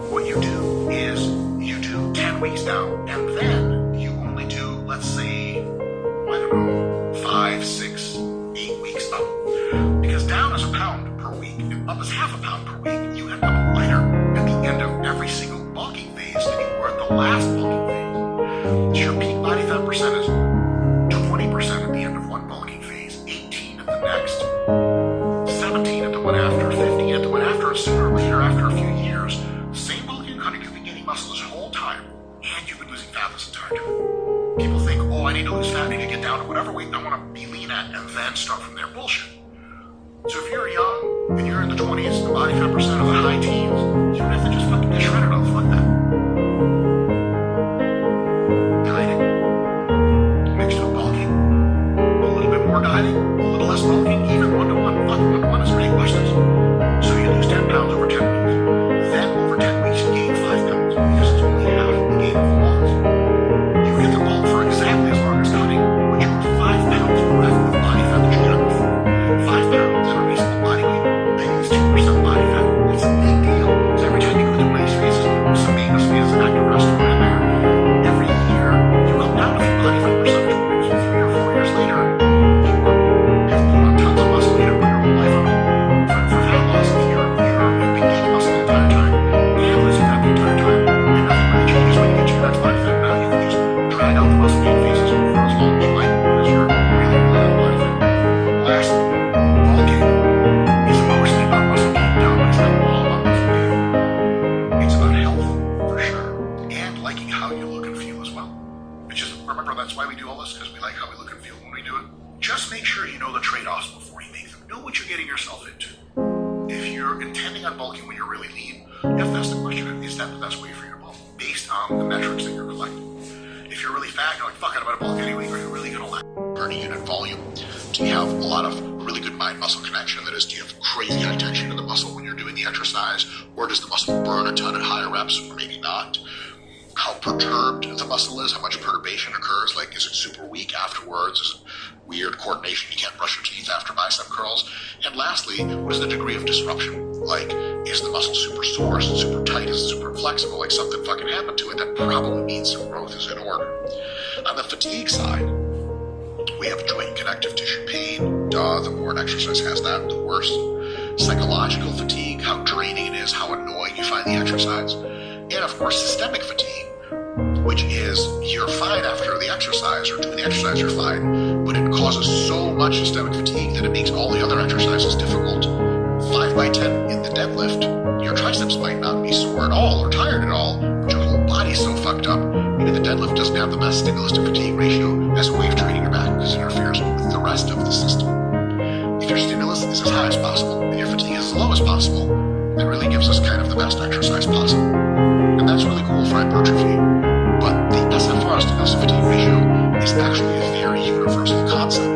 What you do is you do 10 weeks down, and then you only do, let's say, I don't know, 5, 6, 8 weeks up. Because down is a pound per week, and up is half a pound per week. You end up lighter at the end of every single bulking phase than you were at the last bulking phase. So your peak body fat percent is 20% at the end of one bulking phase, 18 at the next, 17 at the one after, 15 at the one after, and sooner or later, after a few years, the same bulking cutting, you've been gaining muscle this whole time, and you've been losing fat this entire time. People think, oh, I need to lose fat, I need to get down to whatever weight I want to be lean at, and then start from there. Bullshit. So if you're young, and you're in the 20s, the body fat percent of the high teens, you don't have to just fucking get shredded on. Fuck that. Dieting. Mixed with bulking. A little bit more dieting, a little less bulking, even 1-to-1. Fuck, 1-to-1 is great questions. So you lose 10 pounds over 10 weeks. Then over 10 weeks you gain 5 pounds, because it's only half the gain of the loss. You get the bulk for exactly as long as cutting, but you're 5 pounds bereft of body fat that you got before. 5 pounds at a reasonable body weight. That means 2% body fat. It's a big deal. So every time you go through one of these phases, some maintenance phase, an active rest in there, every year you come down a few body fat percentage points. 3 or 4 years later, you have put on tons of muscle. You didn't put your whole life on it. For fat loss, you've been gaining muscle the entire time and losing fat the entire time, and nothing really changes when you get to your next body fat. Now you can just drag out the muscle gain phases for as long as you like, because you're really out of body fat. Lastly, bulking is mostly about muscle gain. No, it's not all about muscle gain. It's about health, for sure, and liking how you look and feel as well. Which is, remember, that's why we do all this, because we like how we look and feel when we do it. Just make sure you know the trade-offs before you make them. Know what you're getting yourself into. If you're intending on bulking when you're really lean, you have to ask the question, is that the best way for you to bulk? Based on the metrics that you're collecting. If you're really fat, you're like, fuck, I'm going to bulk anyway. Are you really going to let burn a unit volume? Do you have a lot of really good mind-muscle connection? That is, do you have crazy high tension in the muscle when you're doing the exercise? Or does the muscle burn a ton at higher reps, or maybe not? How perturbed the muscle is, how much perturbation occurs, like is it super weak afterwards, is it weird coordination, you can't brush your teeth after bicep curls, and lastly, what is the degree of disruption, like is the muscle super sore, is it super tight, is it super flexible, like something fucking happened to it, that probably means some growth is in order. On the fatigue side, we have joint connective tissue pain, the more an exercise has that, the worse. Psychological fatigue, how draining it is, how annoying you find the exercise. And of course, systemic fatigue, which is you're fine after the exercise or doing the exercise, you're fine, but it causes so much systemic fatigue that it makes all the other exercises difficult. 5 by 10 in the deadlift, your triceps might not be sore at all or tired at all, but your whole body's so fucked up. Maybe the deadlift doesn't have the best stimulus to fatigue ratio as a way of training your back because it interferes with the rest of the system. If your stimulus is as high as possible and your fatigue is as low as possible, that really gives us kind of the best exercise possible. And that's really cool for hypertrophy. But the SFR, stimulus to fatigue ratio, is actually a very universal concept.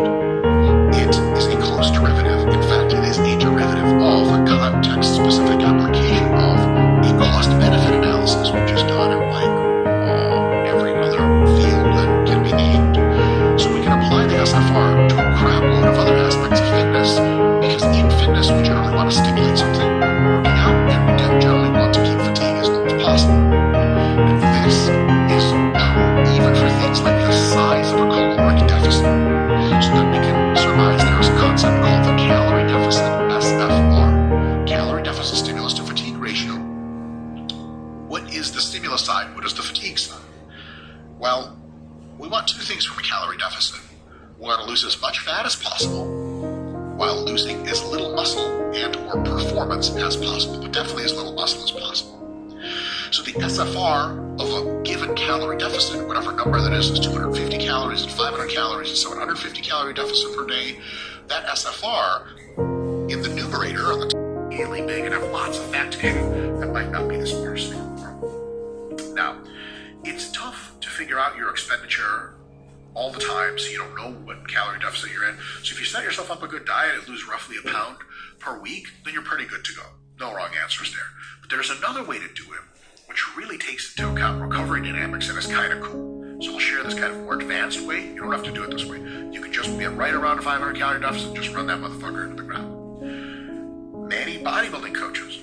It is a close derivative. In fact, it is a derivative of a context-specific application of a cost-benefit analysis, which is done in like every other field that can be named. So we can apply the SFR to a crap load of other aspects of fitness, because in fitness we generally want to stimulate something working out, and we generally want to keep fatigue as low as possible. And this is true even for things like the size of a caloric deficit. So that we can surmise there is a concept called the calorie deficit, SFR. Calorie deficit stimulus to fatigue ratio. What is the stimulus side? What is the fatigue side? Well, we want two things from a calorie deficit. We want to lose as much fat as possible while losing as little muscle and or performance as possible, but definitely as little muscle as possible. So the SFR of a given calorie deficit, whatever number that is 250 calories and 500 calories and 750 calorie deficit per day, that SFR in the numerator on the top is really big and have lots of fat tissue. That might not be the smartest thing in the world. Now, it's tough to figure out your expenditure all the time, so you don't know what calorie deficit you're in. So if you set yourself up a good diet and lose roughly a pound per week, then you're pretty good to go. No wrong answers there. But there's another way to do it, which really takes into account recovery dynamics and is kind of cool. So I'll share this kind of more advanced way. You don't have to do it this way. You can just get right around a 500 calorie deficit and just run that motherfucker into the ground. Many bodybuilding coaches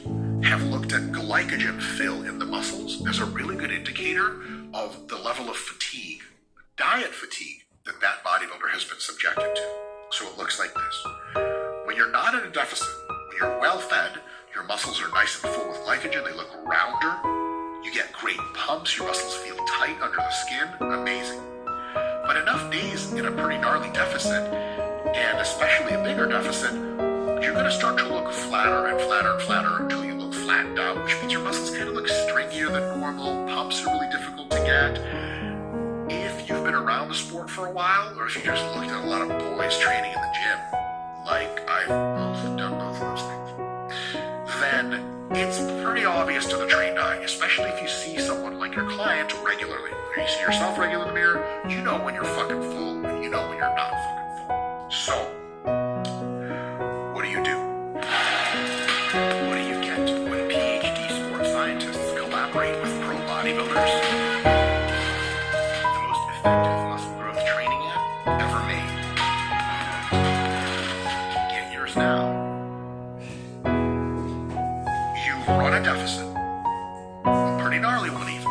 have looked at glycogen fill in the muscles as a really good indicator of the level of fatigue, diet fatigue, that bodybuilder has been subjected to. So it looks like this. When you're not in a deficit, when you're well fed, your muscles are nice and full with glycogen, they look rounder, you get great pumps, your muscles feel tight under the skin, amazing. But enough days in a pretty gnarly deficit, and especially a bigger deficit, you're going to start to look flatter and flatter and flatter until you look flattened out, which means your muscles kind of look stringier than normal, pumps are really difficult to get. If you've been around the sport for a while, or if you just looked at a lot of boys training in the gym, like I've done both of those things, then it's pretty obvious to the trained eye, especially if you see someone like your client regularly, or you see yourself regularly in the mirror, you know when you're fucking full and you know when you're not fucking full. So, what do you do? What do you get when PhD sports scientists collaborate with pro bodybuilders? The most effective muscle growth training app ever made. Get yours now. You run a deficit, a pretty gnarly one even.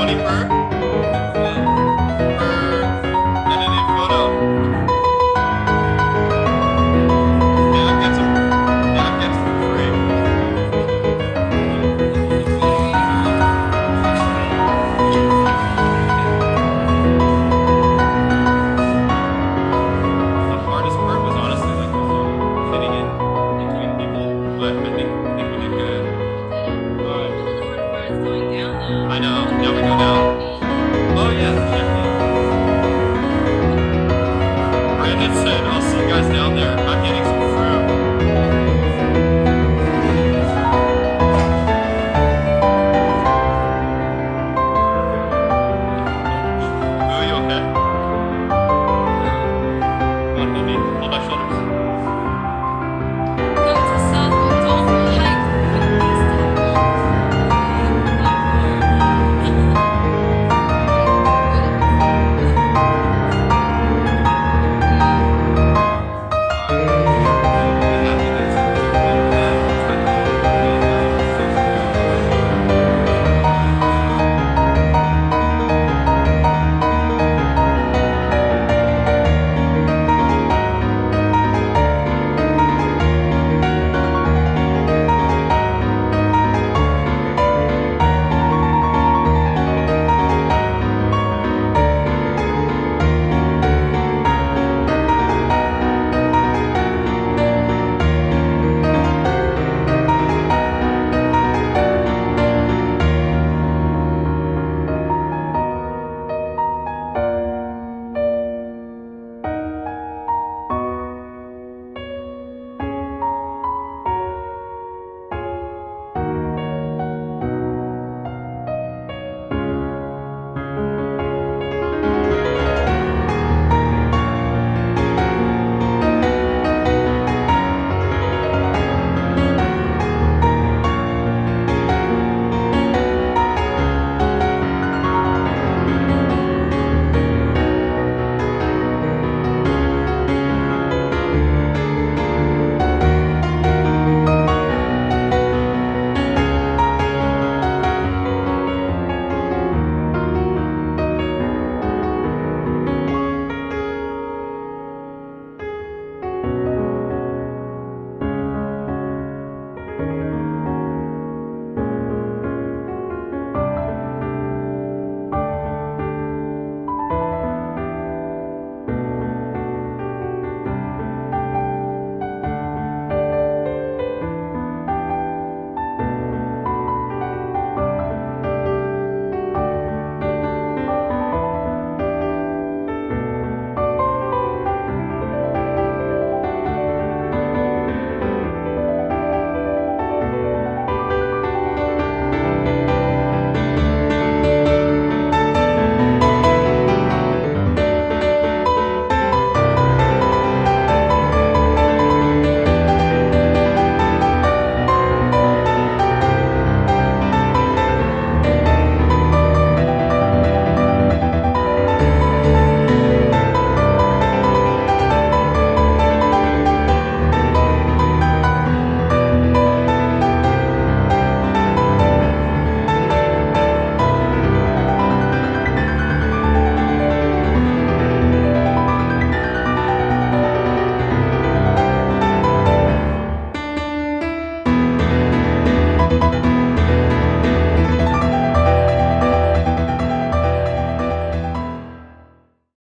funny for editing photo. Dad gets them for free. The hardest part was honestly like the whole fitting in between people, but I think we did good. I know. Now we go down. Oh yeah, the champagne. Brandon said, "I'll see you guys down there. I'm getting some fruit." Ooh, you okay? Come on, hold me. Hold my shoulders.